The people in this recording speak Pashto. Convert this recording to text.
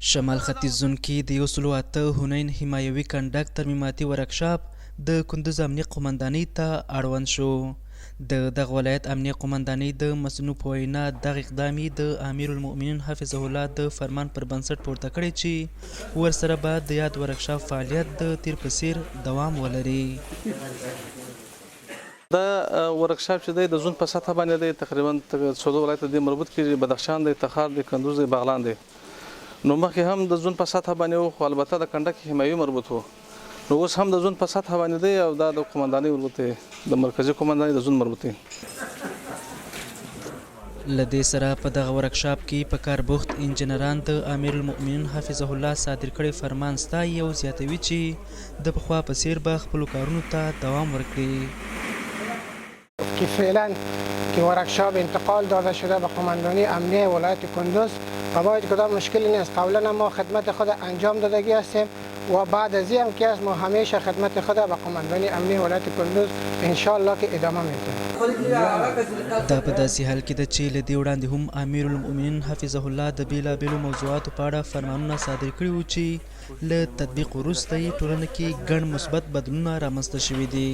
شمال ختیځ زون کې د 108 هونین حمایوي کنډک ترمیماتي ورکشاپ د کندوز امنیه قومندانۍ ته اړوند شو. د دغه ولایت امنیه قومندانۍ د مسؤلینو په وینا دغه اقدام د امیر المؤمنین حفظه الله د فرمان پر بنسټ پورته کړی چې ورسره به د یاد ورکشاپ فعالیت د تیر په څیر دوام ولري. دا ورکشاپ چې د زون په سطح باندې دی تقریبا څلور ولایت دي مربوط کیږي، بدخشان دی، تخار دی، کندوز دی، بغلان دی. نو مخکې هم د زون په سطح باندې وو، خو البته د کنډک حمایوي مربوط وو. نو اوس هم د زون په سطح باندې دی او دا د قومندانۍ مربوط دی، د مرکزي قومندانۍ د زون مربوط دی. له دې سره په دغه ورکشاپ کې په کار بوخت انجنیران د امیر المؤمنین حفظه الله صادر کړی فرمان ستایي او زیاتوي چې د پخوا په څیر به خپلو کارونو ته دوام ورکړي. که فعلا که ورکشاپ انتقال داده شده به قماندانی امنیه ولایت کندوز و باید کدام مشکلی نیست. قبلا ما خدمت خود انجام دادگی هستیم و بعد از این هم که از ما همیشه خدمت خود به قماندانی امنیه ولایت کندوز انشاءالله که ادامه میدیم. دا په داسې حال کې ده چې له دې وړاندې هم امیر المؤمنین حفظه الله د بېلابېلو موضوعاتو په اړه فرمانونه صادر کړي وو چې له تطبیق وروسته یې ټولنه کې ګڼ مثبت بدلونونه رامنځته شوي دي.